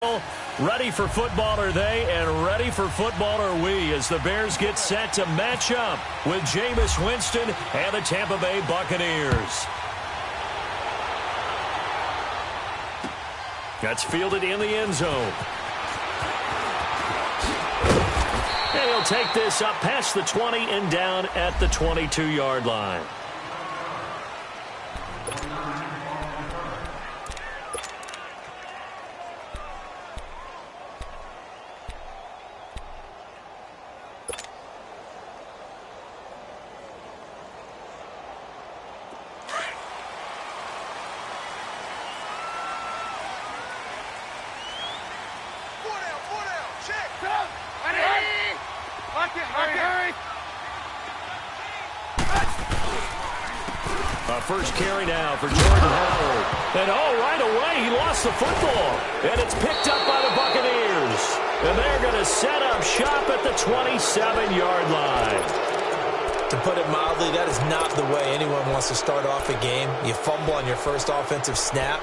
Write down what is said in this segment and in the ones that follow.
Ready for football are they, and ready for football are we as the Bears get set to match up with Jameis Winston and the Tampa Bay Buccaneers. That's fielded in the end zone. And he'll take this up past the 20 and down at the 22-yard line. First carry now for Jordan Howard. And right away he lost the football. And it's picked up by the Buccaneers. And they're going to set up shop at the 27-yard line. To put it mildly, that is not the way anyone wants to start off a game. You fumble on your first offensive snap.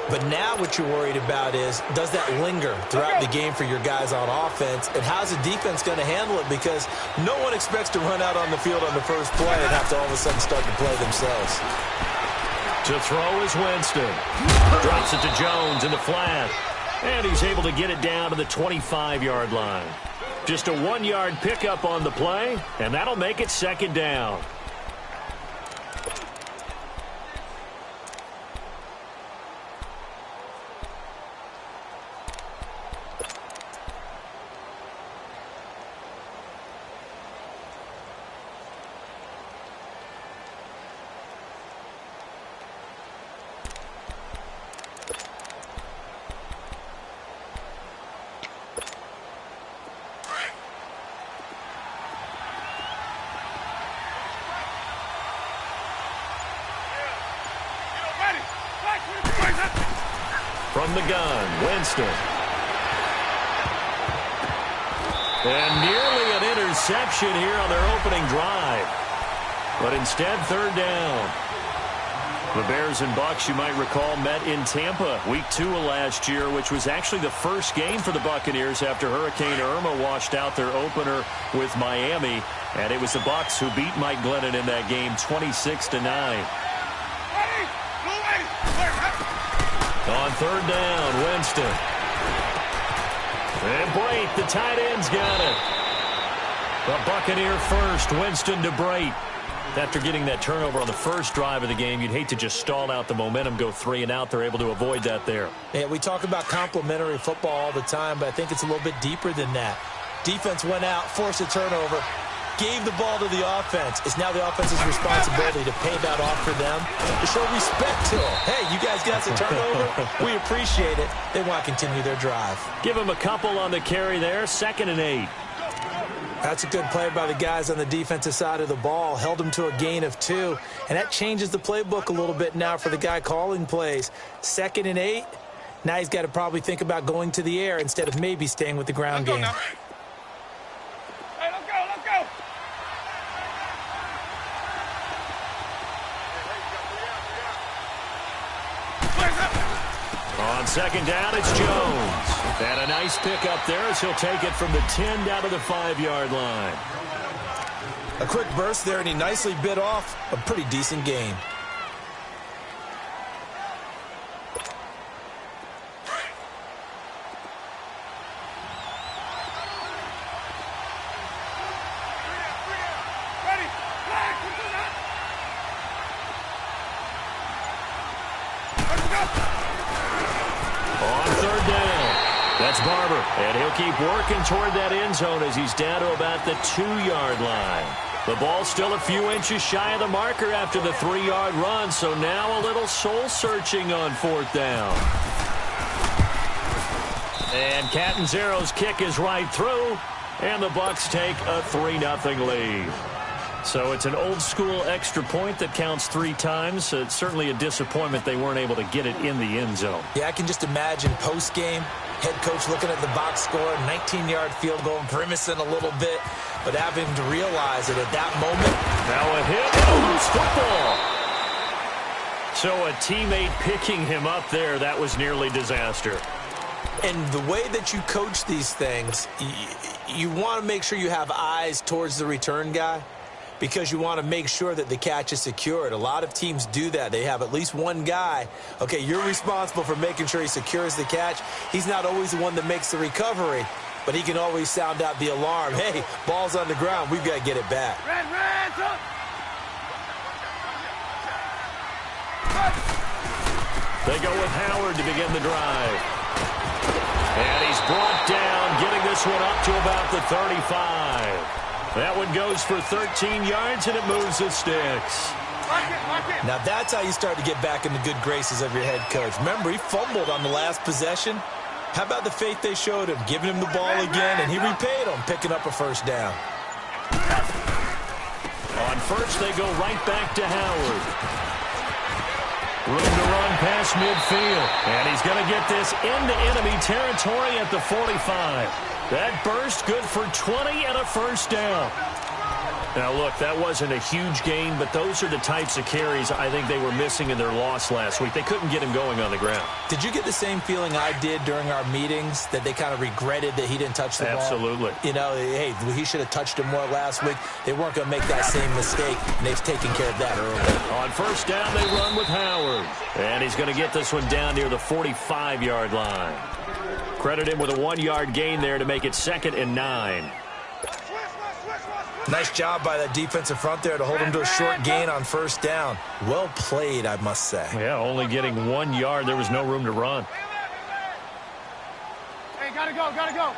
But now what you're worried about is, does that linger throughout the game for your guys on offense? And how's the defense going to handle it? Because no one expects to run out on the field on the first play and have to all of a sudden start to play themselves. To throw is Winston. Drops it to Jones in the flat. And he's able to get it down to the 25-yard line. Just a 1-yard pickup on the play, and that'll make it second down. From the gun, Winston. And nearly an interception here on their opening drive. But instead, third down. The Bears and Bucs, you might recall, met in Tampa week 2 of last year, which was actually the first game for the Buccaneers after Hurricane Irma washed out their opener with Miami. And it was the Bucs who beat Mike Glennon in that game 26-9. On third down, Winston. And Brate, the tight end's got it. The Buccaneer first, Winston to Brate. After getting that turnover on the first drive of the game, you'd hate to just stall out the momentum, go 3 and out. They're able to avoid that there. Yeah, we talk about complementary football all the time, but I think it's a little bit deeper than that. Defense went out, forced a turnover, gave the ball to the offense. It's now the offense's responsibility to pay that off for them, to show respect to them. Hey, you guys got a turnover? We appreciate it. They want to continue their drive. Give them a couple on the carry there, 2nd and 8. That's a good play by the guys on the defensive side of the ball. Held them to a gain of 2, and that changes the playbook a little bit now for the guy calling plays. 2nd and 8, now he's got to probably think about going to the air instead of maybe staying with the ground game. On second down, it's Jones. And a nice pickup there as he'll take it from the 10 down to the 5-yard line. A quick burst there, and he nicely bit off a pretty decent gain. That's Barber, and he'll keep working toward that end zone as he's down to about the 2-yard line. The ball still a few inches shy of the marker after the 3-yard run, so now a little soul-searching on 4th down. And Catanzaro's kick is right through, and the Bucs take a 3-0 lead. So it's an old-school extra point that counts 3 times. It's certainly a disappointment they weren't able to get it in the end zone. Yeah, I can just imagine post-game, head coach looking at the box score, 19-yard field goal, grimacing a little bit, but having to realize that at that moment. Now a hit and a loose football. So a teammate picking him up there, that was nearly disaster. And the way that you coach these things, you want to make sure you have eyes towards the return guy because you want to make sure that the catch is secured. A lot of teams do that. They have at least one guy. Okay, you're responsible for making sure he secures the catch. He's not always the one that makes the recovery, but he can always sound out the alarm. Hey, ball's on the ground. We've got to get it back. They go with Howard to begin the drive. And he's brought down, getting this one up to about the 35. That one goes for 13 yards, and it moves the sticks. Now that's how you start to get back in the good graces of your head coach. Remember, he fumbled on the last possession. How about the faith they showed him, giving him the ball again, and he repaid them, picking up a first down. On first, they go right back to Howard. Room to run past midfield. And he's going to get this into enemy territory at the 45. That burst good for 20 and a first down. Now, look, that wasn't a huge gain, but those are the types of carries I think they were missing in their loss last week. They couldn't get him going on the ground. Did you get the same feeling I did during our meetings, that they kind of regretted that he didn't touch the ball? Absolutely. You know, hey, he should have touched him more last week. They weren't going to make that same mistake, and they've taken care of that early. On first down, they run with Howard. And he's going to get this one down near the 45-yard line. Credit him with a 1-yard gain there to make it 2nd and 9. Nice job by that defensive front there to hold him to a short gain on first down. Well played, I must say. Yeah, only getting 1 yard. There was no room to run. Hey, gotta go, gotta go.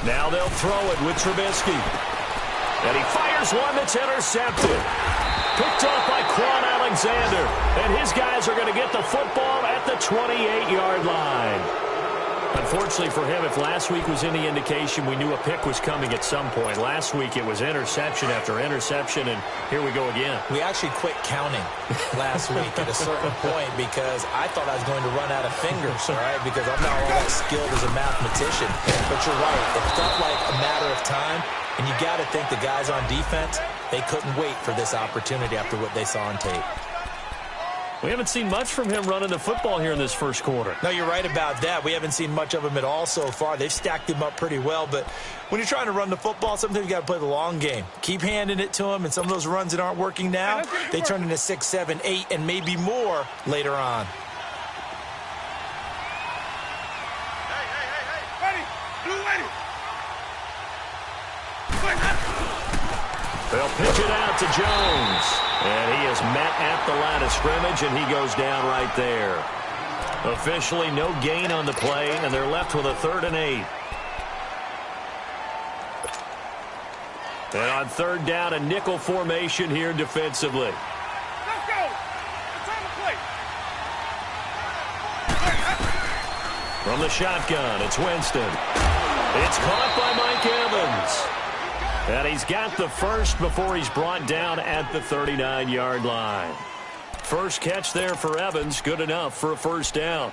Now they'll throw it with Trubisky. And he fires one that's intercepted. Picked off by Quan Alexander. And his guys are going to get the football at the 28-yard line. Unfortunately for him, if last week was any indication, we knew a pick was coming at some point. Last week it was interception after interception, and here we go again. We actually quit counting last week at a certain point because I thought I was going to run out of fingers, all right, because I'm not all that skilled as a mathematician. But you're right. It felt like a matter of time, and you got to think the guys on defense, they couldn't wait for this opportunity after what they saw on tape. We haven't seen much from him running the football here in this first quarter. No, you're right about that. We haven't seen much of him at all so far. They've stacked him up pretty well, but when you're trying to run the football, sometimes you got to play the long game. Keep handing it to him, and some of those runs that aren't working now, they turn into 6, 7, 8, and maybe more later on. They'll pitch it out to Jones. And he is met at the line of scrimmage, and he goes down right there. Officially no gain on the play, and they're left with a 3rd and 8. And on 3rd down, a nickel formation here defensively. Let's go. It's on the play. From the shotgun, it's Winston. It's caught by Mike Evans. And he's got the first before he's brought down at the 39-yard line. First catch there for Evans, good enough for a first down.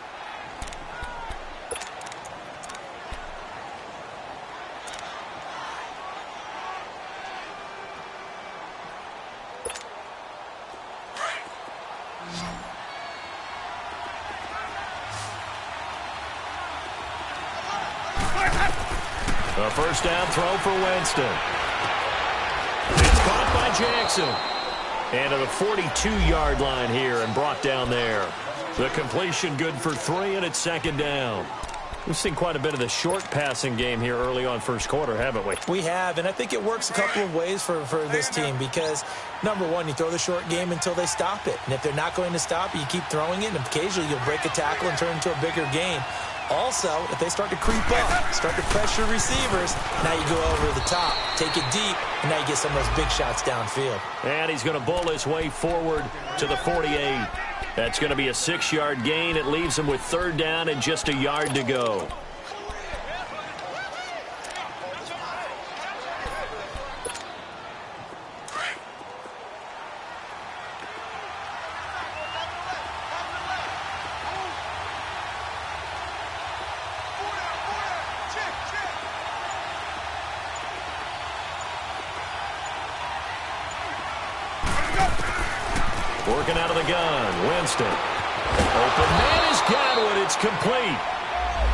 A first down throw for Winston. It's caught by Jackson. And to the 42-yard line here and brought down there. The completion good for 3, and it's 2nd down. We've seen quite a bit of the short passing game here early on first quarter, haven't we? We have, and I think it works a couple of ways for this team because, number one, you throw the short game until they stop it. And if they're not going to stop it, you keep throwing it, and occasionally you'll break a tackle and turn it into a bigger gain. Also, if they start to creep up, start to pressure receivers, now you go over the top, take it deep, and now you get some of those big shots downfield. And he's going to bull his way forward to the 48. That's going to be a 6-yard gain. It leaves him with 3rd down and just a yard to go. Working out of the gun, Winston. Open man is Godwin. It's complete.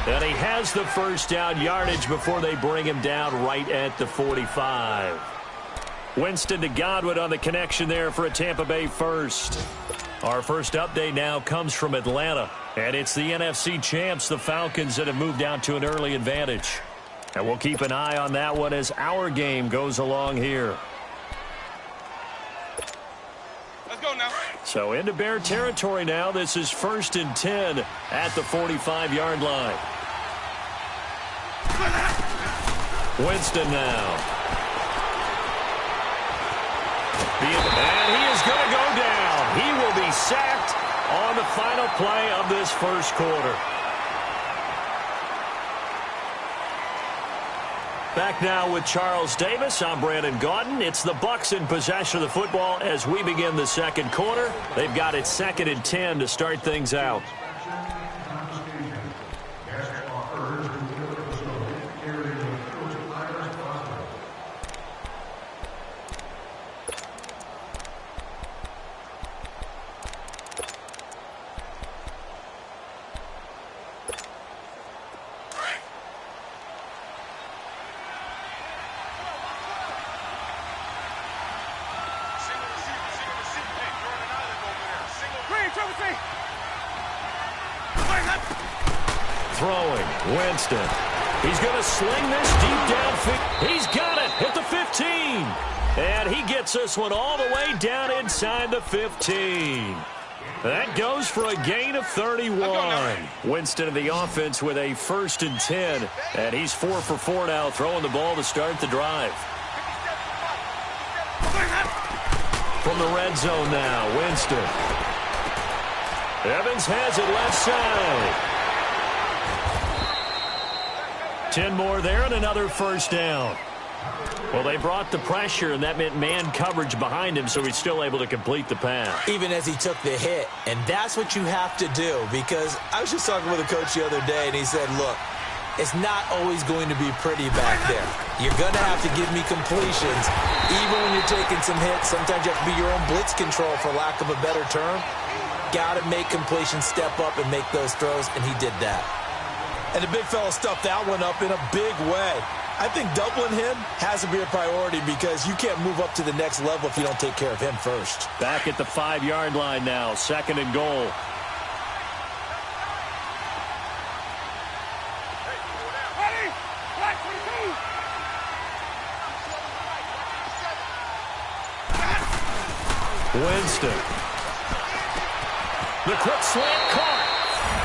And he has the first down yardage before they bring him down right at the 45. Winston to Godwin on the connection there for a Tampa Bay first. Our first update now comes from Atlanta. And it's the NFC champs, the Falcons, that have moved down to an early advantage. And we'll keep an eye on that one as our game goes along here. Let's go now. So into Bear territory now. This is 1st and 10 at the 45-yard line. Winston now. And he is going to go down. He will be sacked on the final play of this first quarter. Back now with Charles Davis. I'm Brandon Gaudin. It's the Bucs in possession of the football as we begin the second quarter. They've got it 2nd and 10 to start things out. Throwing, Winston. He's going to sling this deep downfield. He's got it at the 15. And he gets this one all the way down inside the 15. That goes for a gain of 31. Winston in the offense with a 1st and 10. And he's 4 for 4 now, throwing the ball to start the drive. From the red zone now, Winston. Evans has it left side. 10 more there and another first down. Well, they brought the pressure, and that meant man coverage behind him, so he's still able to complete the pass. Even as he took the hit, and that's what you have to do, because I was just talking with a coach the other day, and he said, look, it's not always going to be pretty back there. You're going to have to give me completions. Even when you're taking some hits, sometimes you have to be your own blitz control, for lack of a better term. Got to make completions, step up, and make those throws, and he did that. And the big fella stuffed that one up in a big way. I think doubling him has to be a priority because you can't move up to the next level if you don't take care of him first. Back at the 5-yard line now, 2nd and goal. Ready? Black 22. Winston. The quick slant caught.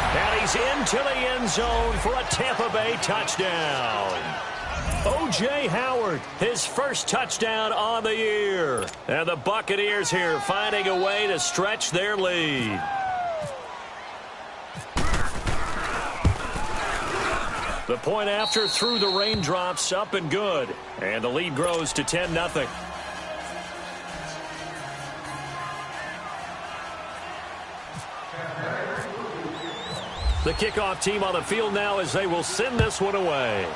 And he's into the end zone for a Tampa Bay touchdown. O.J. Howard, his first touchdown on the year. And the Buccaneers here finding a way to stretch their lead. The point after through the raindrops, up and good. And the lead grows to 10-0. The kickoff team on the field now as they will send this one away.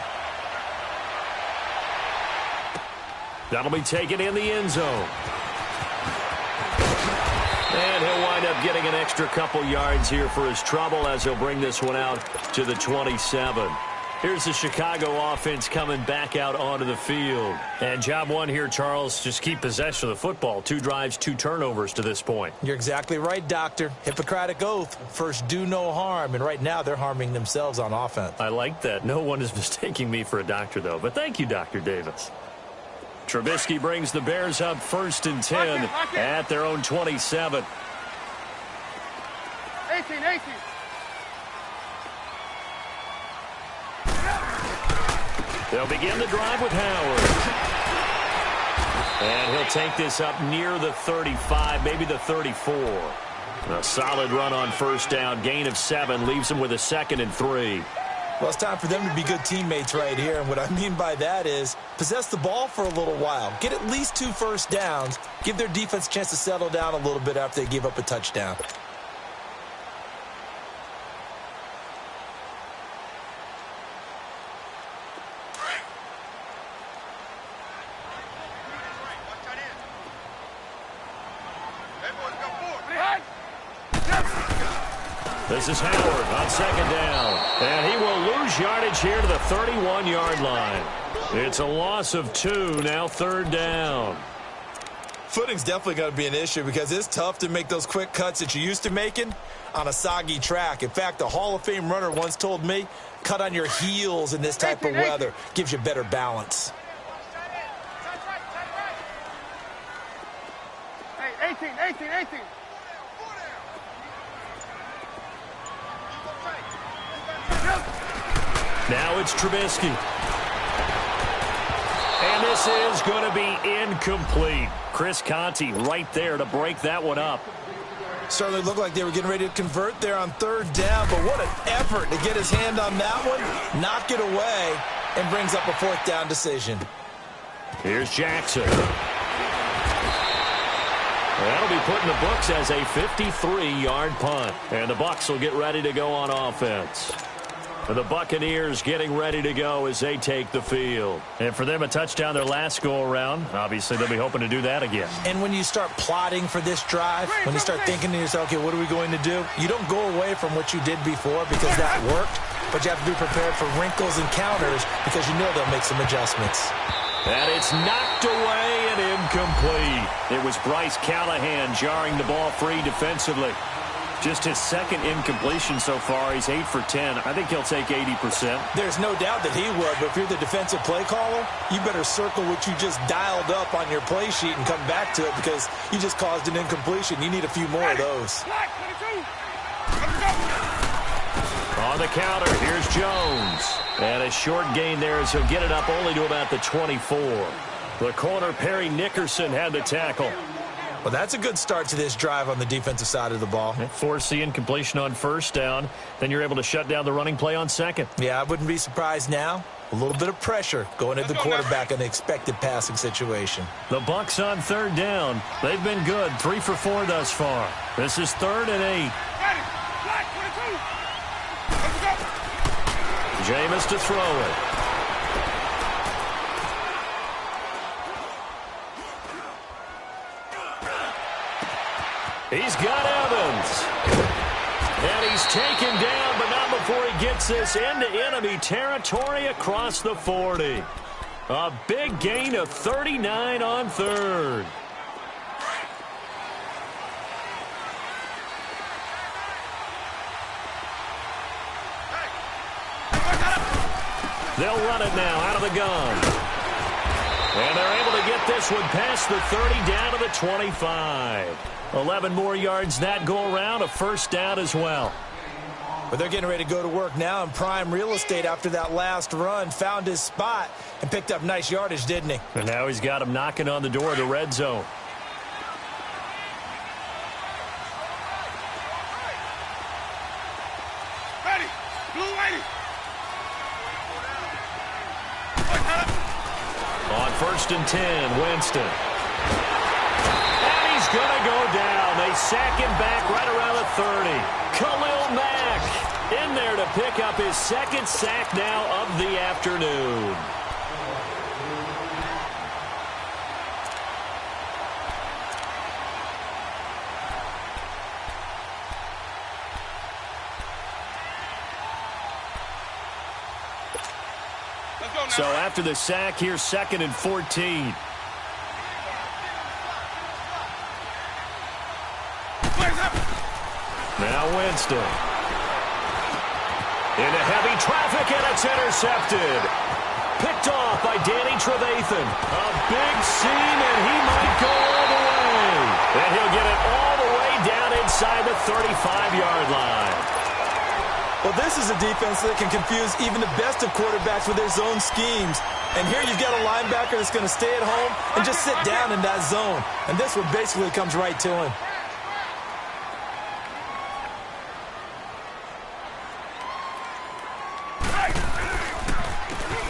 That'll be taken in the end zone. And he'll wind up getting an extra couple yards here for his trouble as he'll bring this one out to the 27. Here's the Chicago offense coming back out onto the field. And job one here, Charles, just keep possession of the football. 2 drives, 2 turnovers to this point. You're exactly right, Doctor. Hippocratic oath. First, do no harm. And right now, they're harming themselves on offense. I like that. No one is mistaking me for a doctor, though. But thank you, Dr. Davis. Trubisky brings the Bears up 1st and 10 at their own 27. 18. They'll begin the drive with Howard. And he'll take this up near the 35, maybe the 34. A solid run on first down. Gain of 7 leaves him with a 2nd and 3. Well, it's time for them to be good teammates right here. And what I mean by that is possess the ball for a little while. Get at least 2 first downs. Give their defense a chance to settle down a little bit after they give up a touchdown. This is Howard on second down. And he will lose yardage here to the 31-yard line. It's a loss of 2, now third down. Footing's definitely going to be an issue because it's tough to make those quick cuts that you're used to making on a soggy track. In fact, a Hall of Fame runner once told me, cut on your heels in this type of weather. Gives you better balance. Hey, 18. Now it's Trubisky. And this is going to be incomplete. Chris Conte right there to break that one up. Certainly looked like they were getting ready to convert there on third down, but what an effort to get his hand on that one, knock it away, and brings up a fourth down decision. Here's Jackson. That'll be put in the books as a 53-yard punt. And the Bucs will get ready to go on offense. The Buccaneers getting ready to go as they take the field. And for them, a touchdown their last go-around. Obviously, they'll be hoping to do that again. And when you start plotting for this drive, when you start thinking to yourself, okay, what are we going to do? You don't go away from what you did before because that worked, but you have to be prepared for wrinkles and counters because you know they'll make some adjustments. And it's knocked away and incomplete. It was Bryce Callahan jarring the ball free defensively. Just his second incompletion so far. He's 8 for 10. I think he'll take 80%. There's no doubt that he would, but if you're the defensive play caller, you better circle what you just dialed up on your play sheet and come back to it because you just caused an incompletion. You need a few more of those. On the counter, here's Jones. And a short gain there as he'll get it up only to about the 24. The corner, Perry Nickerson, had the tackle. Well, that's a good start to this drive on the defensive side of the ball. Force the incompletion on first down. Then you're able to shut down the running play on second. Yeah, I wouldn't be surprised now. A little bit of pressure going at the quarterback in the expected passing situation. The Bucs on third down. They've been good. 3 for 4 thus far. This is 3rd and 8. Jameis to throw it. He's got Evans. And he's taken down, but not before he gets this into enemy territory across the 40. A big gain of 39 on third. They'll run it now out of the gun. And they're able to get this one past the 30 down to the 25. 11 more yards that go around, a first down as well. But they're getting ready to go to work now in prime real estate after that last run. Found his spot and picked up nice yardage, didn't he? And now he's got him knocking on the door of the red zone. Ready. Blue waiting. On 1st and 10, Winston. And he's going to go down. They sack him back right around the 30. Khalil Mack in there to pick up his second sack now of the afternoon. So after the sack, here's 2nd and 14. Now Winston. Into heavy traffic, and it's intercepted. Picked off by Danny Trevathan. A big seam, and he might go all the way. And he'll get it all the way down inside the 35-yard line. Well, this is a defense that can confuse even the best of quarterbacks with their zone schemes. And here you've got a linebacker that's going to stay at home and just sit down in that zone. And this one basically comes right to him.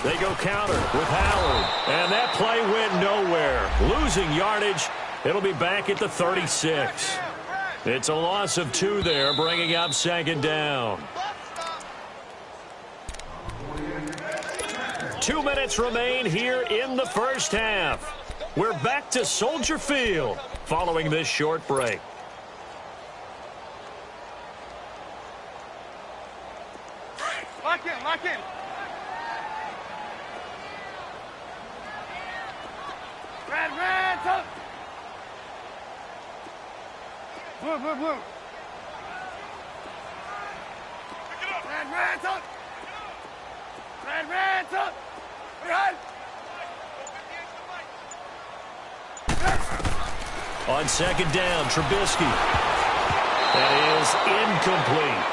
They go counter with Howard. And that play went nowhere. Losing yardage. It'll be back at the 36. It's a loss of 2 there, bringing up 2nd down. 2 minutes remain here in the first half. We're back to Soldier Field following this short break. Lock in, lock in. Red, tuck. Blue. Red, tuck. Red, tuck. Behind. On second down, Trubisky. That is incomplete.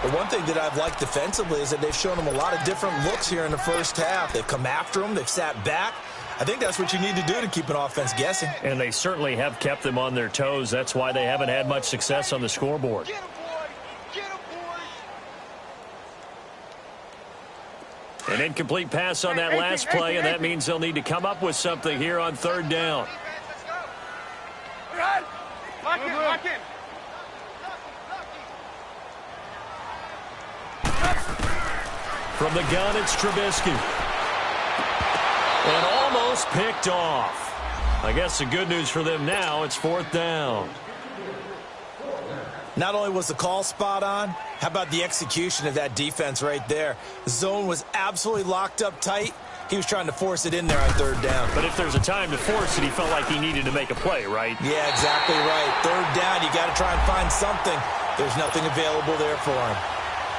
The one thing that I've liked defensively is that they've shown them a lot of different looks here in the first half. They've come after them. They've sat back. I think that's what you need to do to keep an offense guessing. And they certainly have kept them on their toes. That's why they haven't had much success on the scoreboard. Get him, boy. Get him, boy. An incomplete pass on that last play, and that means they'll need to come up with something here on third down. Let's go. Behind. Lock in, lock in. From the gun, it's Trubisky. And almost picked off. I guess the good news for them now, it's fourth down. Not only was the call spot on, how about the execution of that defense right there? The zone was absolutely locked up tight. He was trying to force it in there on third down. But if there's a time to force it, he felt like he needed to make a play, right? Yeah, exactly right. Third down, you got to try and find something. There's nothing available there for him.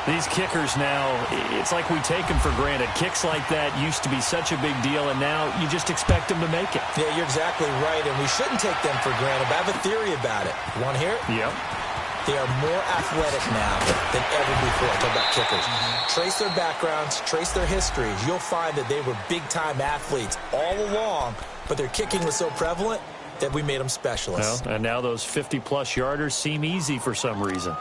These kickers now, it's like we take them for granted. Kicks like that used to be such a big deal, and now you just expect them to make it. Yeah, you're exactly right, and we shouldn't take them for granted. But I have a theory about it. You want to hear it? Yep. They are more athletic now than ever before. I'm talking about kickers. Trace their backgrounds, trace their histories. You'll find that they were big-time athletes all along, but their kicking was so prevalent that we made them specialists. Well, and now those 50-plus yarders seem easy for some reason.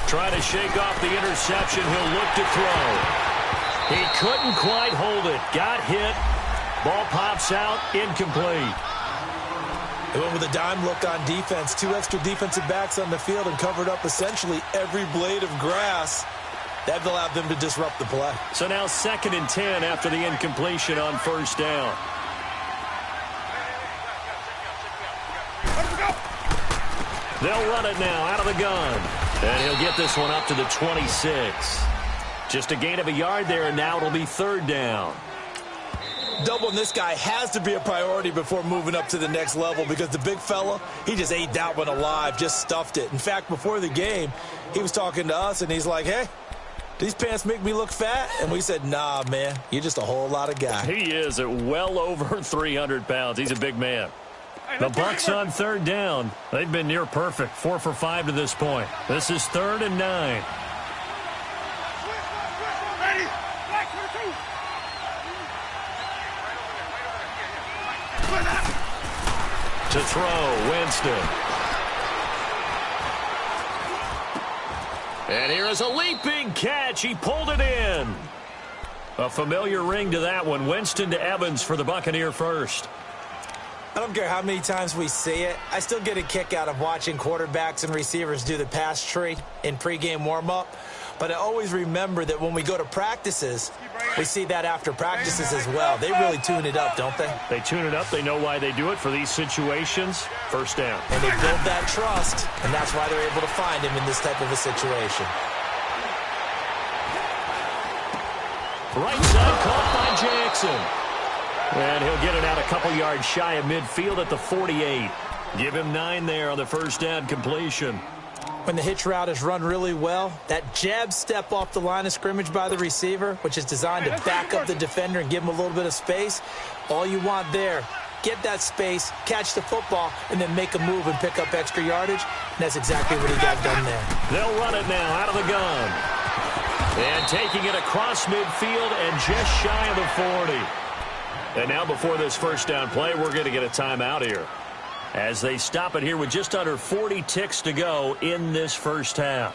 Trying to shake off the interception. He'll look to throw. He couldn't quite hold it. Got hit. Ball pops out. Incomplete. They went with a dime look on defense. 2 extra defensive backs on the field and covered up essentially every blade of grass. That allowed them to disrupt the play. So now 2nd and 10 after the incompletion on first down. They'll run it now out of the gun. And he'll get this one up to the 26. Just a gain of a yard there, and now it'll be third down. Doubling this guy has to be a priority before moving up to the next level because the big fella, he just ate that one alive, just stuffed it. In fact, before the game, he was talking to us, and he's like, hey, these pants make me look fat? And we said, nah, man, you're just a whole lot of guy. He is at well over 300 pounds. He's a big man. The Bucs on third down. They've been near perfect. 4 for 5 to this point. This is 3rd and 9. Ready. To throw, Winston. And here is a leaping catch. He pulled it in. A familiar ring to that one. Winston to Evans for the Buccaneer first. I don't care how many times we see it. I still get a kick out of watching quarterbacks and receivers do the pass tree in pregame warm-up. But I always remember that when we go to practices, we see that after practices as well. They really tune it up, don't they? They tune it up. They know why they do it for these situations. First down. And they build that trust, and that's why they're able to find him in this type of a situation. Right side caught by Jackson. And he'll get it out a couple yards shy of midfield at the 48. Give him 9 there on the first down completion. When the hitch route is run really well, that jab step off the line of scrimmage by the receiver, which is designed to back up the defender and give him a little bit of space, all you want there, get that space, catch the football, and then make a move and pick up extra yardage. And that's exactly what he got done there. They'll run it now out of the gun. And taking it across midfield and just shy of the 40. And now before this first down play, we're going to get a timeout here as they stop it here with just under 40 ticks to go in this first half.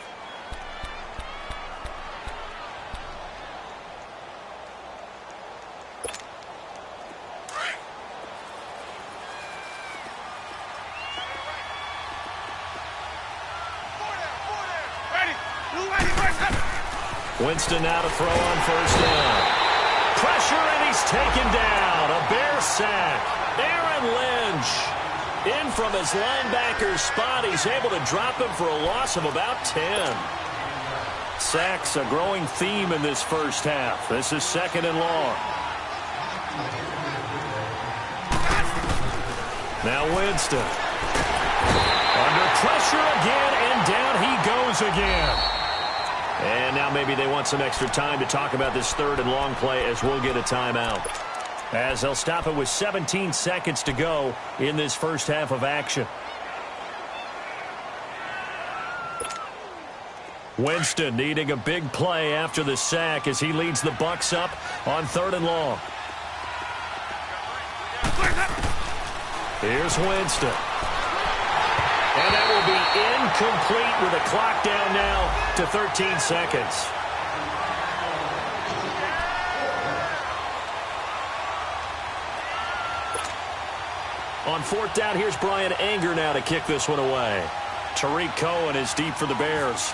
Winston now to throw on first down. Pressure, and he's taken down. A Bear sack. Aaron Lynch in from his linebacker spot. He's able to drop him for a loss of about 10. Sacks, a growing theme in this first half. This is 2nd and long. Now Winston. Under pressure again, and down he goes again. And now maybe they want some extra time to talk about this 3rd and long play as we'll get a timeout. As they'll stop it with 17 seconds to go in this first half of action. Winston needing a big play after the sack as he leads the Bucs up on 3rd and long. Here's Winston. And that will be incomplete with a clock down now to 13 seconds. On 4th down, here's Brian Anger now to kick this one away. Tariq Cohen is deep for the Bears.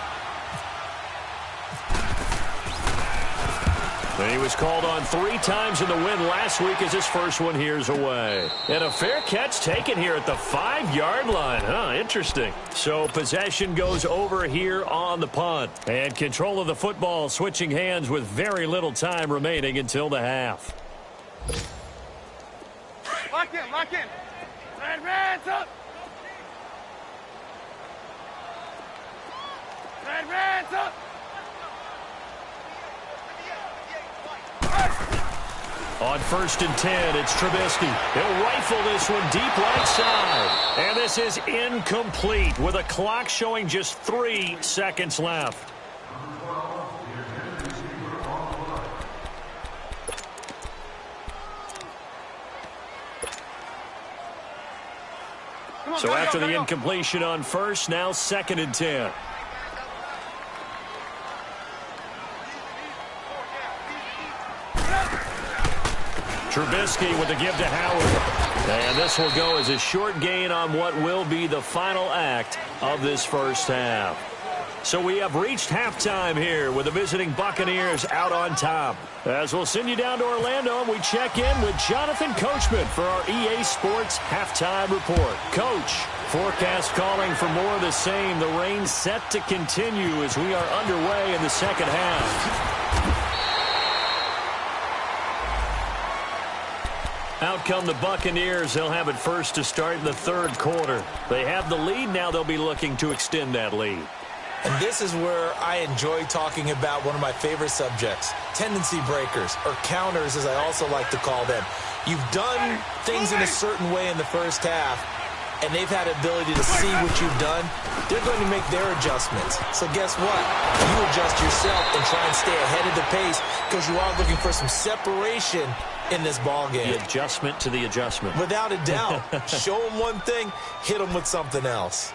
And he was called on 3 times in the win last week as his first one here's away. And a fair catch taken here at the 5-yard line. Interesting. So possession goes over here on the punt. And control of the football switching hands with very little time remaining until the half. Lock in, lock in. Red up. Red up. On 1st and 10, it's Trubisky. He'll rifle this one deep right side. And this is incomplete with a clock showing just 3 seconds left. So after the incompletion on 1st, now 2nd and 10. Trubisky with the give to Howard. And this will go as a short gain on what will be the final act of this first half. So we have reached halftime here with the visiting Buccaneers out on top. As we'll send you down to Orlando and we check in with Jonathan Coachman for our EA Sports Halftime Report. Coach, forecast calling for more of the same. The rain set to continue as we are underway in the second half. Out come the Buccaneers. They'll have it first to start in the 3rd quarter. They have the lead. Now they'll be looking to extend that lead. And this is where I enjoy talking about one of my favorite subjects, tendency breakers, or counters as I also like to call them. You've done things in a certain way in the first half, and they've had the ability to see what you've done. They're going to make their adjustments. So guess what? You adjust yourself and try and stay ahead of the pace because you are looking for some separation in this ball game. The adjustment to the adjustment. Without a doubt. Show them one thing, hit them with something else.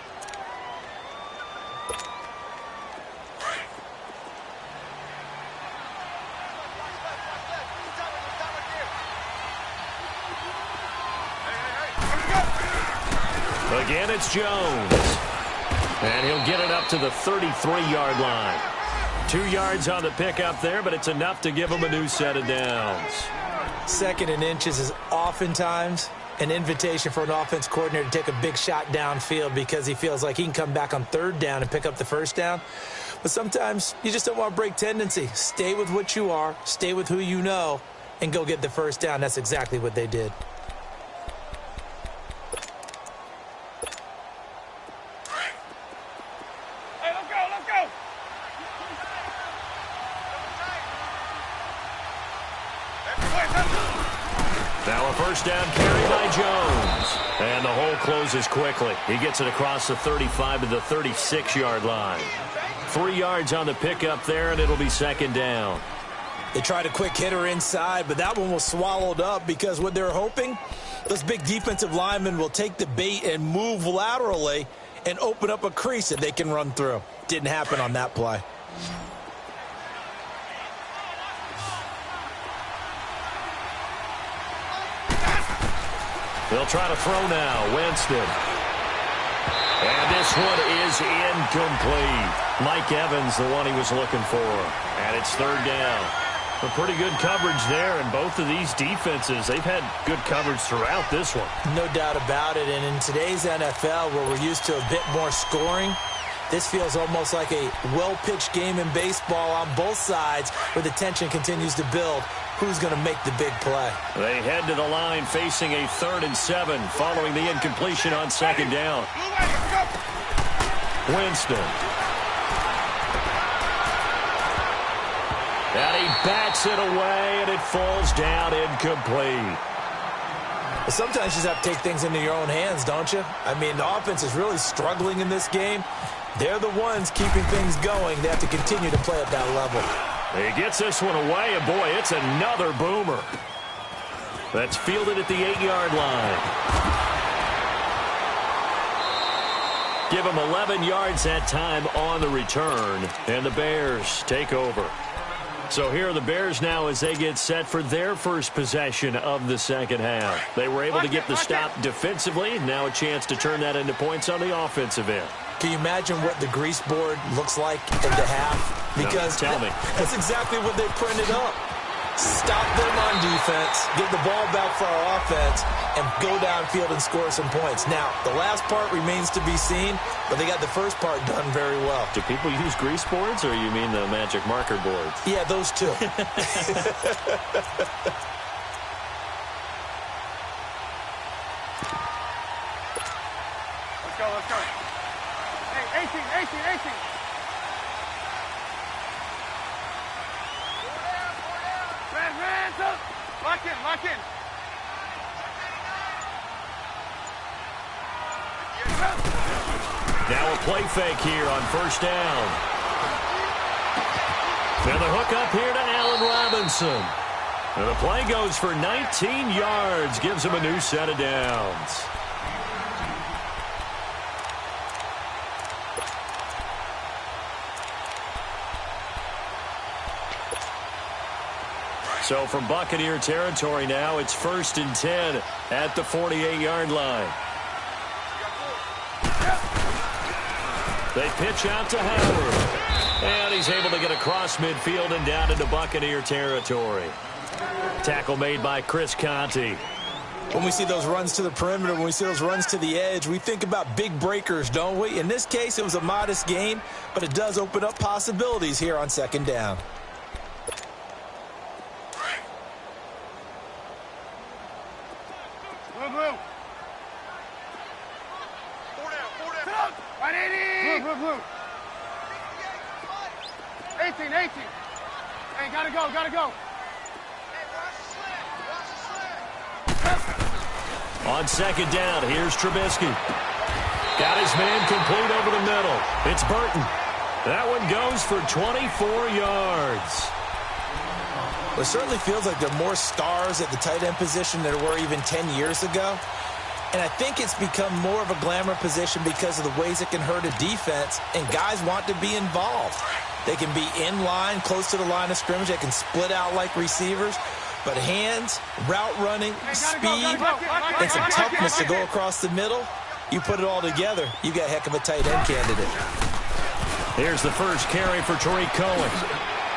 Again, it's Jones. And he'll get it up to the 33-yard line. 2 yards on the pickup there, but it's enough to give him a new set of downs. 2nd and inches is oftentimes an invitation for an offense coordinator to take a big shot downfield because he feels like he can come back on 3rd down and pick up the 1st down. But sometimes you just don't want to break tendency. Stay with what you are, stay with who you know, and go get the 1st down. That's exactly what they did. Now a 1st down carry by Jones. And the hole closes quickly. He gets it across the 35 to the 36-yard line. 3 yards on the pickup there, and it'll be 2nd down. They tried a quick hitter inside, but that one was swallowed up because what they're hoping, those big defensive linemen will take the bait and move laterally and open up a crease that they can run through. Didn't happen on that play. They'll try to throw now. Winston. And And this one is incomplete. Mike Evans, the one he was looking for. And it's third down. A pretty good coverage there, and both of these defenses, they've had good coverage throughout this one. No doubt about it, and in today's NFL, where we're used to a bit more scoring, this feels almost like a well-pitched game in baseball on both sides where the tension continues to build. Who's going to make the big play? They head to the line facing a 3rd and 7 following the incompletion on second down. Winston. And he bats it away, and it falls down incomplete. Sometimes you just have to take things into your own hands, don't you? I mean, the offense is really struggling in this game. They're the ones keeping things going. They have to continue to play at that level. He gets this one away, and boy, it's another boomer. That's fielded at the 8-yard line. Give him 11 yards that time on the return, and the Bears take over. So here are the Bears now as they get set for their first possession of the second half. They were able to get the stop defensively. Now a chance to turn that into points on the offensive end. Can you imagine what the grease board looks like at the half? Because no, tell me. That's exactly what they printed up. Stop them on defense, get the ball back for our offense, and go downfield and score some points. Now, the last part remains to be seen, but they got the first part done very well. Do people use grease boards, or you mean the magic marker boards? Yeah, those two. Let's go. Hey, 18. Hands up. Lock in. Now a play fake here on first down. And the hook up here to Allen Robinson. And the play goes for 19 yards. Gives him a new set of downs. So from Buccaneer territory now, it's 1st and 10 at the 48-yard line. They pitch out to Howard. And he's able to get across midfield and down into Buccaneer territory. Tackle made by Chris Conte. When we see those runs to the perimeter, when we see those runs to the edge, we think about big breakers, don't we? In this case, it was a modest gain, but it does open up possibilities here on second down. Blue. 180. Blue. 18. Hey, gotta go. On second down, here's Trubisky. Got his man complete over the middle. It's Burton. That one goes for 24 yards. It certainly feels like there are more stars at the tight end position than there were even 10 years ago. And I think it's become more of a glamour position because of the ways it can hurt a defense, and guys want to be involved. They can be in line, close to the line of scrimmage. They can split out like receivers. But hands, route running, speed, and some toughness to go across the middle, you put it all together, you got a heck of a tight end candidate. Here's the first carry for Tariq Cohen.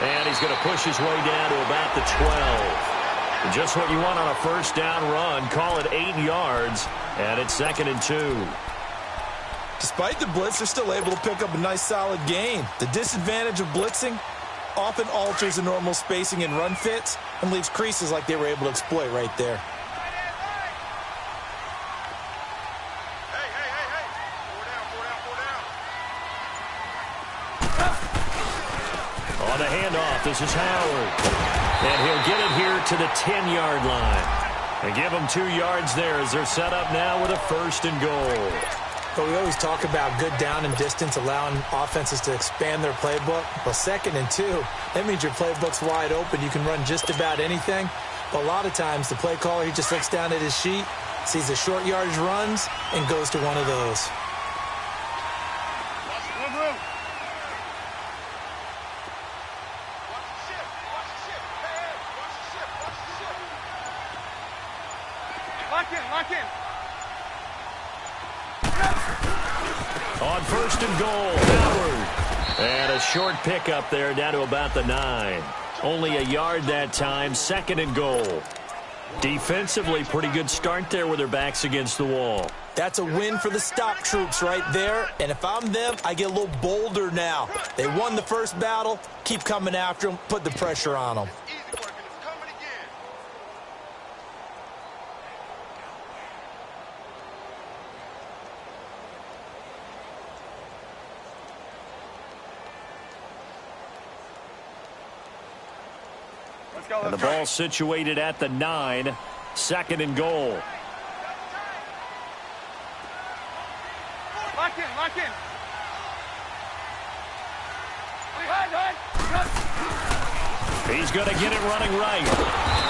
And he's going to push his way down to about the 12. Just what you want on a first down run. Call it 8 yards, and it's 2nd and 2. Despite the blitz, they're still able to pick up a nice solid gain. The disadvantage of blitzing often alters the normal spacing and run fits and leaves creases like they were able to exploit right there. On the handoff, this is Howard. And he'll get it here to the 10-yard line. And give them 2 yards there as they're set up now with a 1st and goal. But we always talk about good down and distance, allowing offenses to expand their playbook. Well, 2nd and 2, that means your playbook's wide open. You can run just about anything. But a lot of times, the play caller, he just looks down at his sheet, sees the short yardage runs, and goes to one of those. Lock in. On first and goal, Howard. And a short pickup there down to about the 9. Only a yard that time, second and goal. Defensively, pretty good start there with their backs against the wall. That's a win for the stop troops right there. And if I'm them, I get a little bolder now. They won the first battle. Keep coming after them. Put the pressure on them. And the ball situated at the 9. Second and goal. Lock in, lock in. He's going to get it running right.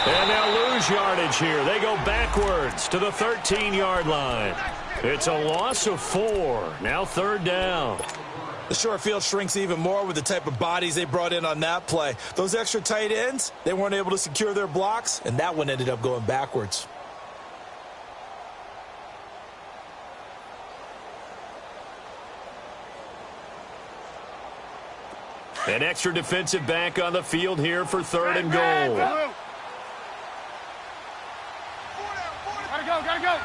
And they'll lose yardage here. They go backwards to the 13-yard line. It's a loss of 4. Now third down. The short field shrinks even more with the type of bodies they brought in on that play. Those extra tight ends, they weren't able to secure their blocks, and that one ended up going backwards. An extra defensive back on the field here for third and goal. Gotta go, gotta go.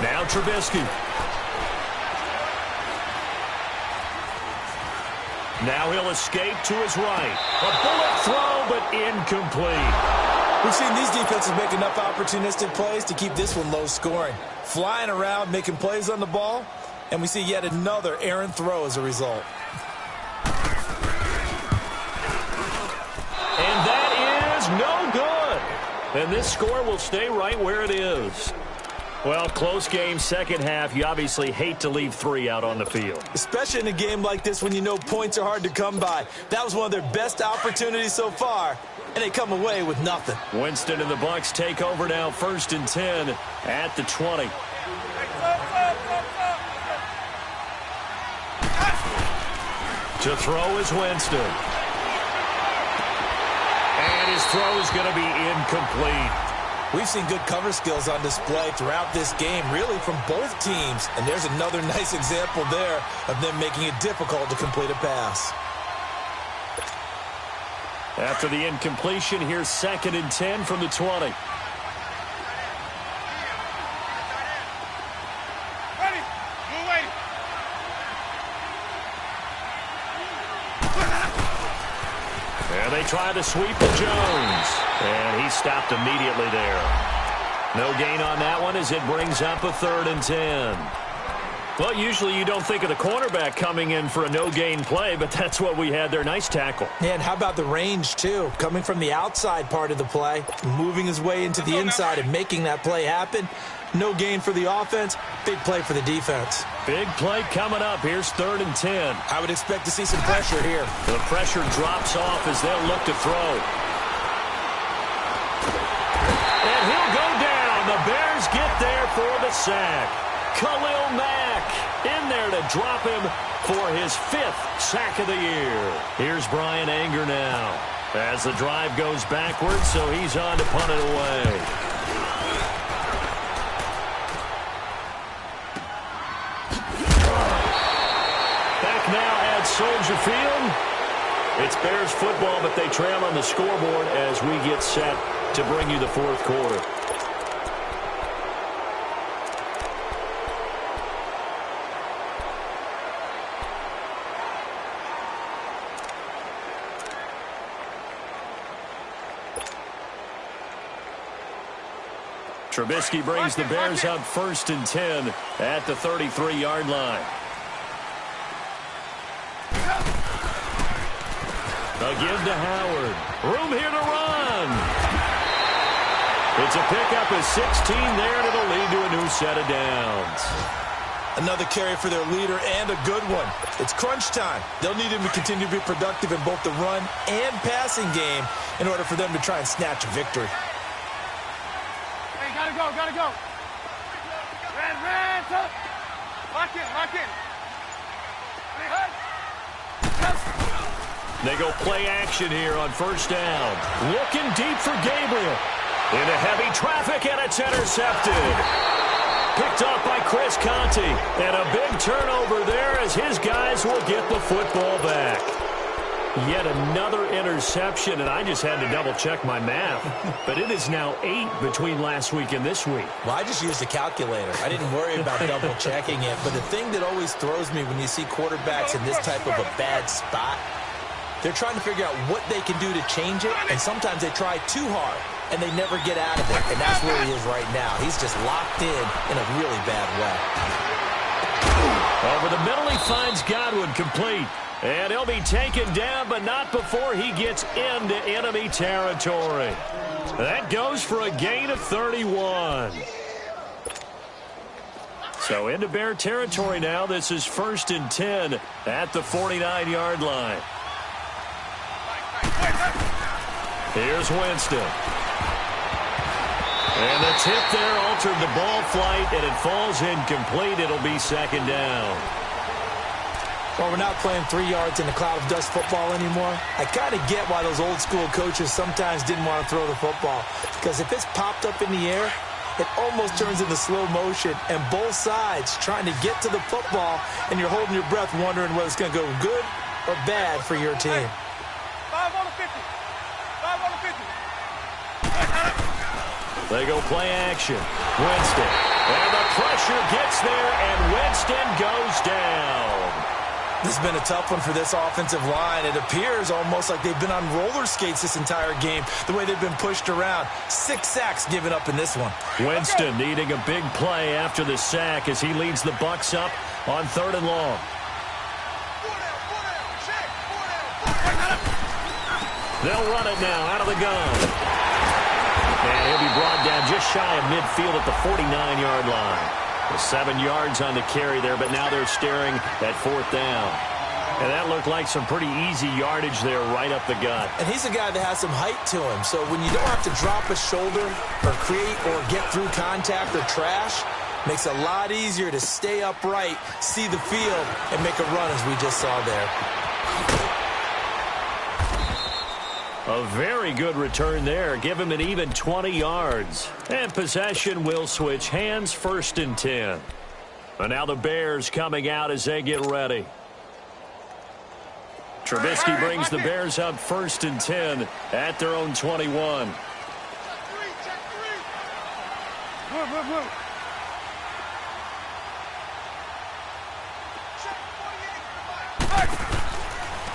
Now Trubisky. Now he'll escape to his right. A bullet throw, but incomplete. We've seen these defenses make enough opportunistic plays to keep this one low scoring. Flying around, making plays on the ball, and we see yet another errant throw as a result. And that is no good. And this score will stay right where it is. Well, close game, second half. You obviously hate to leave 3 out on the field. Especially in a game like this when you know points are hard to come by. That was one of their best opportunities so far, and they come away with nothing. Winston and the Bucs take over now, first and 10 at the 20. To throw is Winston. And his throw is going to be incomplete. We've seen good cover skills on display throughout this game, really from both teams. And there's another nice example there of them making it difficult to complete a pass. After the incompletion, here's second and 10 from the 20. Ready. Move away. And they try to sweep to Jones. And he stopped immediately there. No gain on that one as it brings up a third and 10. Well, usually you don't think of the cornerback coming in for a no-gain play, but that's what we had there. Nice tackle. Yeah, and how about the range, too? Coming from the outside part of the play, moving his way into the inside and making that play happen. No gain for the offense, big play for the defense. Big play coming up. Here's third and 10. I would expect to see some pressure here. The pressure drops off as they'll look to throw. And he'll go down. The Bears get there for the sack. Khalil Mack in there to drop him for his 5th sack of the year. Here's Brian Anger now as the drive goes backwards, so he's on to punt it away. Back now at Soldier Field. It's Bears football, but they trail on the scoreboard as we get set to bring you the fourth quarter. Trubisky brings the Bears up first and 10 at the 33-yard line. Again to Howard. Room here to run. It's a pickup of 16 there, and it'll lead to a new set of downs. Another carry for their leader and a good one. It's crunch time. They'll need him to continue to be productive in both the run and passing game in order for them to try and snatch a victory. Hey, gotta go, gotta go. Ran, up. Lock in. They go play action here on first down. Looking deep for Gabriel. Into heavy traffic, and it's intercepted. Picked up by Chris Conte. And a big turnover there as his guys will get the football back. Yet another interception, and I just had to double-check my math. But it is now 8 between last week and this week. Well, I just used a calculator. I didn't worry about double-checking it. But the thing that always throws me when you see quarterbacks in this type of a bad spot, they're trying to figure out what they can do to change it, and sometimes they try too hard, and they never get out of it. And that's where he is right now. He's just locked in a really bad way. Over the middle, he finds Godwin complete. And he'll be taken down, but not before he gets into enemy territory. That goes for a gain of 31. So into Bear territory now. This is 1st and 10 at the 49-yard line. Here's Winston. And the tip there altered the ball flight, and it falls incomplete. It'll be 2nd down. Well, we're not playing 3 yards in a cloud of dust football anymore. I kind of get why those old-school coaches sometimes didn't want to throw the football. Because if it's popped up in the air, it almost turns into slow motion. And both sides trying to get to the football, and you're holding your breath wondering whether it's going to go good or bad for your team. 5 on the 50. 5 on the 50. They go play action. Winston. And the pressure gets there, and Winston goes down. This has been a tough one for this offensive line. It appears almost like they've been on roller skates this entire game, the way they've been pushed around. 6 sacks given up in this one. Winston needing a big play after the sack as he leads the Bucs up on 3rd and long. They'll run it now out of the gun. And he'll be brought down just shy of midfield at the 49-yard line. 7 yards on the carry there, but now they're staring at 4th down. And that looked like some pretty easy yardage there right up the gut. And he's a guy that has some height to him, so when you don't have to drop a shoulder or create or get through contact or trash, makes it a lot easier to stay upright, see the field, and make a run as we just saw there. A very good return there. Give him an even 20 yards. And possession will switch hands, 1st and 10. And now the Bears coming out as they get ready. Trubisky brings the Bears up 1st and 10 at their own 21. Move.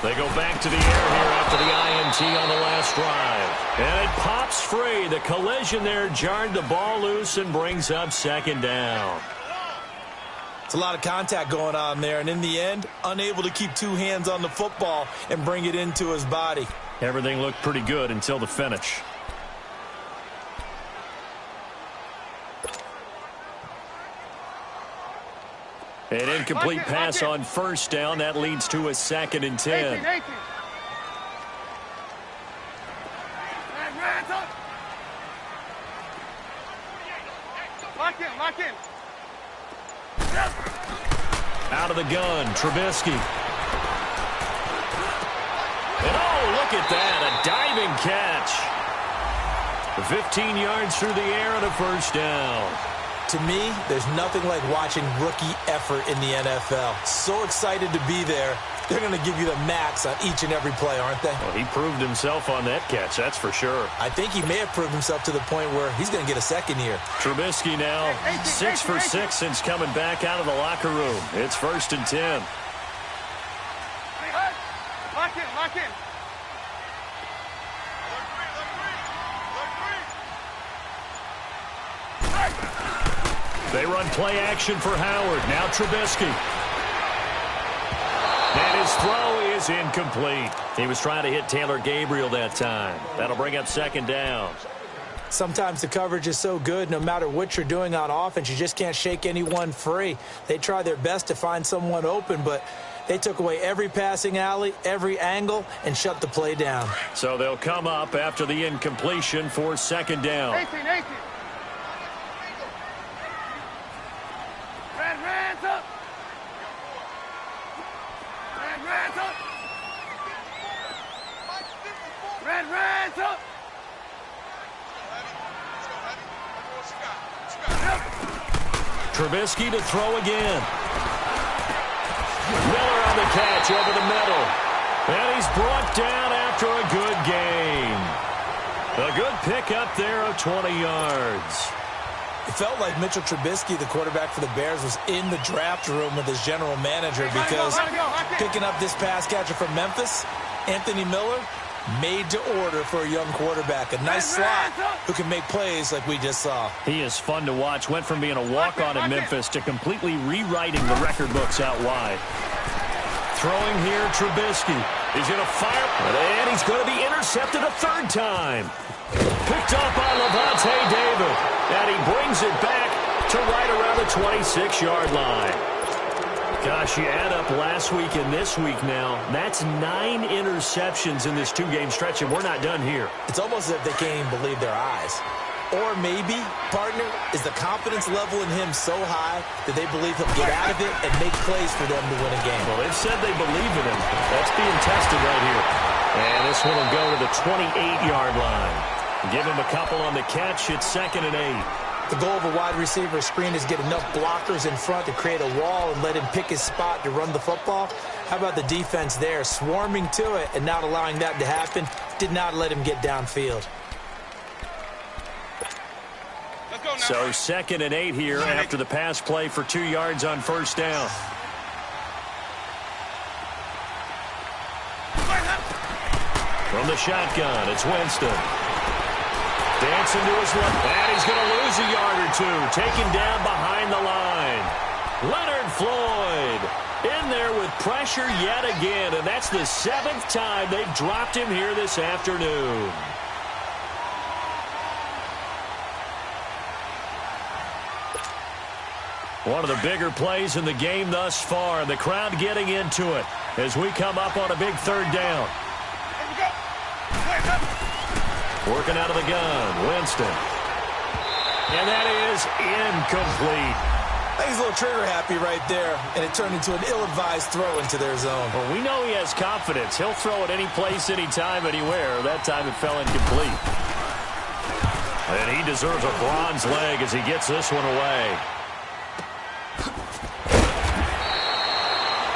They go back to the air here after the INT on the last drive. And it pops free. The collision there jarred the ball loose and brings up 2nd down. It's a lot of contact going on there, and in the end, unable to keep 2 hands on the football and bring it into his body. Everything looked pretty good until the finish. An incomplete pass on 1st down. That leads to a 2nd and 10. 18. Lock in. Out of the gun, Trubisky. And oh, look at that, a diving catch. 15 yards through the air and a 1st down. To me, there's nothing like watching rookie effort in the NFL. So excited to be there. They're going to give you the max on each and every play, aren't they? Well, he proved himself on that catch, that's for sure. I think he may have proved himself to the point where he's going to get a 2nd year. Trubisky now 6 for 6 since coming back out of the locker room. It's 1st and 10. Lock in. They run play action for Howard. Now Trubisky. And his throw is incomplete. He was trying to hit Taylor Gabriel that time. That'll bring up 2nd down. Sometimes the coverage is so good, no matter what you're doing on offense, you just can't shake anyone free. They try their best to find someone open, but they took away every passing alley, every angle, and shut the play down. So they'll come up after the incompletion for 2nd down. 18. Hands up. Red, red, up. Trubisky to throw again. Miller on the catch over the middle. And he's brought down after a good gain. A good pickup there of 20 yards. It felt like Mitchell Trubisky, the quarterback for the Bears, was in the draft room with his general manager because picking up this pass catcher from Memphis, Anthony Miller, made to order for a young quarterback. A nice slot who can make plays like we just saw. He is fun to watch. Went from being a walk-on in Memphis to completely rewriting the record books out wide. Throwing here, Trubisky. He's going to fire, and he's going to be intercepted a third time. Picked up by Levante David, and he brings it back to right around the 26-yard line. Gosh, you add up last week and this week now, that's 9 interceptions in this 2-game stretch, and we're not done here. It's almost as if they can't even believe their eyes. Or maybe, partner, is the confidence level in him so high that they believe he'll get out of it and make plays for them to win a game. Well, they've said they believe in him. That's being tested right here. And this one will go to the 28-yard line. Give him a couple on the catch. It's 2nd and 8. The goal of a wide receiver screen is get enough blockers in front to create a wall and let him pick his spot to run the football. How about the defense there, swarming to it and not allowing that to happen? Did not let him get downfield. So 2nd and 8 here after the pass play for 2 yards on first down. From the shotgun, it's Winston. Dancing to his left, and he's going to lose a yard or two. Taken down behind the line. Leonard Floyd in there with pressure yet again, and that's the 7th time they've dropped him here this afternoon. One of the bigger plays in the game thus far. The crowd getting into it as we come up on a big 3rd down. Working out of the gun, Winston. And that is incomplete. I think he's a little trigger happy right there, and it turned into an ill-advised throw into their zone. Well, we know he has confidence. He'll throw it any place, anytime, anywhere. That time it fell incomplete. And he deserves a bronze leg as he gets this one away.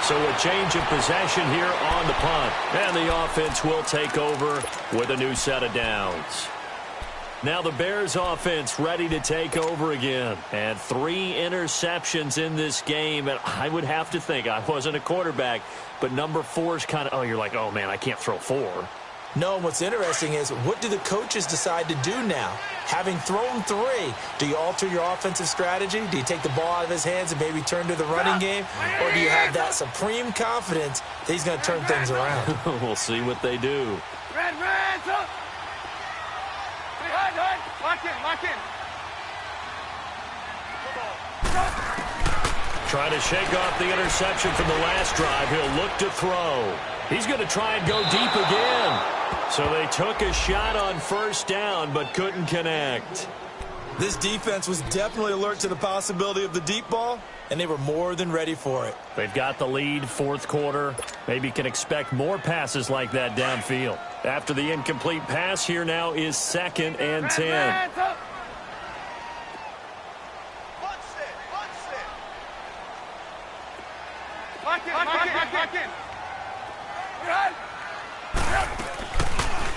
So a change of possession here on the punt. And the offense will take over with a new set of downs. Now the Bears offense ready to take over again. And 3 interceptions in this game. And I would have to think, I wasn't a quarterback, but number 4 is kind of, oh, you're like, oh, man, I can't throw 4. No, and what's interesting is, what do the coaches decide to do now? Having thrown 3, do you alter your offensive strategy? Do you take the ball out of his hands and maybe turn to the running game? Or do you have that supreme confidence that he's going to turn things around? We'll see what they do. Red, red, up. Hide. Lock in. Trying to shake off the interception from the last drive. He'll look to throw. He's going to try and go deep again. So they took a shot on first down, but couldn't connect. This defense was definitely alert to the possibility of the deep ball, and they were more than ready for it. They've got the lead, 4th quarter. Maybe can expect more passes like that downfield. After the incomplete pass, here now is 2nd and 10. Lock in.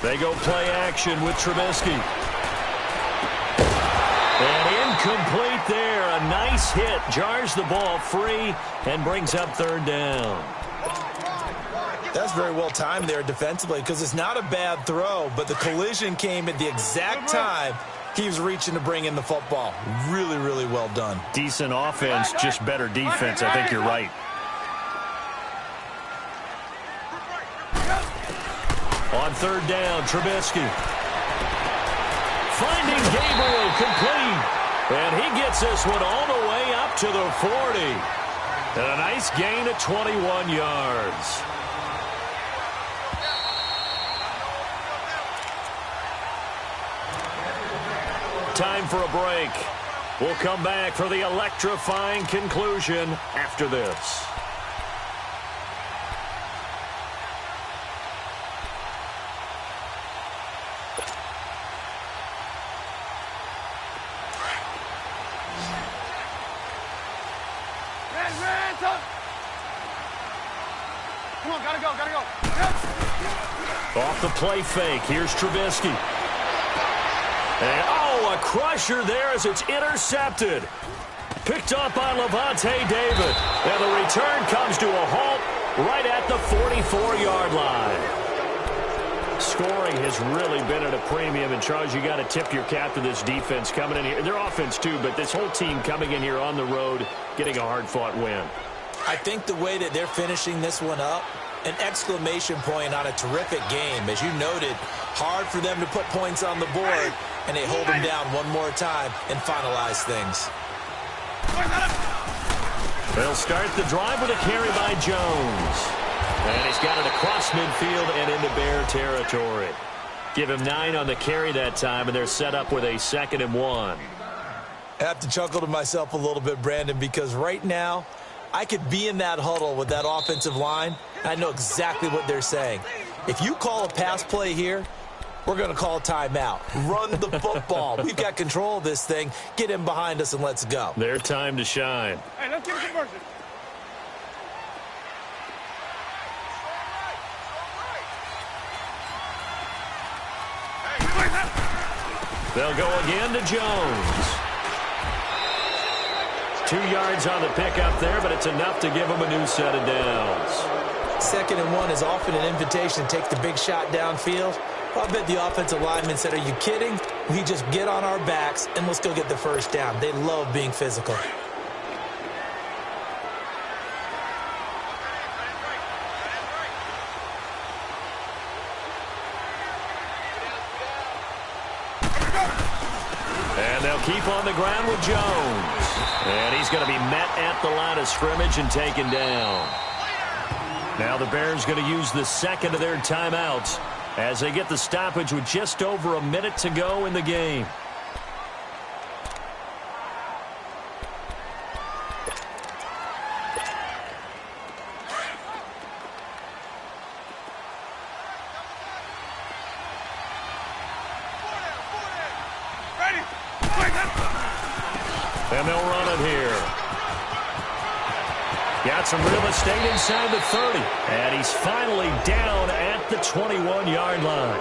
They go play action with Trubisky. And incomplete there. A nice hit. Jars the ball free and brings up 3rd down. That's very well timed there defensively because it's not a bad throw, but the collision came at the exact time he was reaching to bring in the football. Really, really well done. Decent offense, just better defense. I think you're right. On 3rd down, Trubisky. Finding Gabriel complete. And he gets this one all the way up to the 40. And a nice gain of 21 yards. Time for a break. We'll come back for the electrifying conclusion after this. Come on, gotta go. Off the play fake. Here's Trubisky. And, oh, a crusher there as it's intercepted. Picked up by Levante David. And the return comes to a halt right at the 44-yard line. Scoring has really been at a premium. And, Charles, you got to tip your cap to this defense coming in here. Their offense, too, but this whole team coming in here on the road, getting a hard-fought win. I think the way that they're finishing this one up, an exclamation point on a terrific game. As you noted, hard for them to put points on the board, and they hold them down one more time and finalize things. They'll start the drive with a carry by Jones. And he's got it across midfield and into Bear territory. Give him 9 on the carry that time, and they're set up with a 2nd and 1. I have to chuckle to myself a little bit, Brandon, because right now, I could be in that huddle with that offensive line. I know exactly what they're saying. If you call a pass play here, we're going to call a timeout. Run the football. We've got control of this thing. Get in behind us and let's go. Their time to shine. Hey, let's get a conversion. They'll go again to Jones. 2 yards on the pickup there, but it's enough to give them a new set of downs. 2nd and 1 is often an invitation to take the big shot downfield. I bet the offensive lineman said, are you kidding? We just get on our backs and let's go get the first down. They love being physical. And they'll keep on the ground with Jones. And he's going to be met at the line of scrimmage and taken down. Now the Bears going to use the 2nd of their timeouts as they get the stoppage with just over a minute to go in the game. And they'll run it here. Got some real estate inside the 30. And he's finally down at the 21-yard line.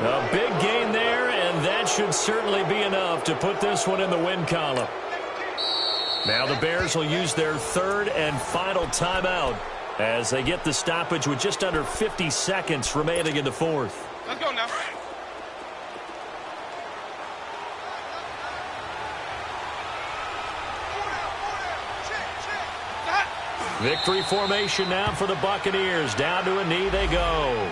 A big gain there, and that should certainly be enough to put this one in the win column. Now the Bears will use their 3rd and final timeout as they get the stoppage with just under 50 seconds remaining in the 4th. Let's go now. Victory formation now for the Buccaneers. Down to a knee they go.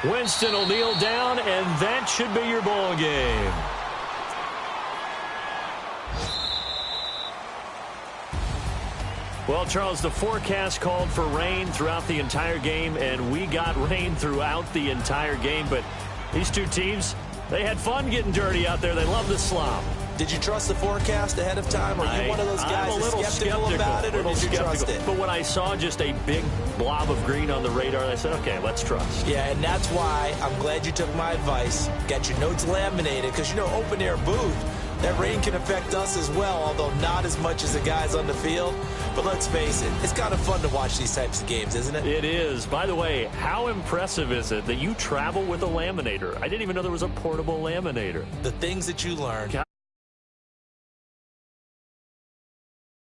Winston will kneel down, and that should be your ball game. Well, Charles, the forecast called for rain throughout the entire game, and we got rain throughout the entire game. But these two teams, they had fun getting dirty out there. They love the slop. Did you trust the forecast ahead of time? Are you one of those guys I'm a little skeptical about it, or did you trust it? But when I saw just a big blob of green on the radar, I said, okay, let's trust. Yeah, and that's why I'm glad you took my advice. Got your notes laminated, because, you know, open-air booth, that rain can affect us as well, although not as much as the guys on the field. But let's face it, it's kind of fun to watch these types of games, isn't it? It is. By the way, how impressive is it that you travel with a laminator? I didn't even know there was a portable laminator. The things that you learn.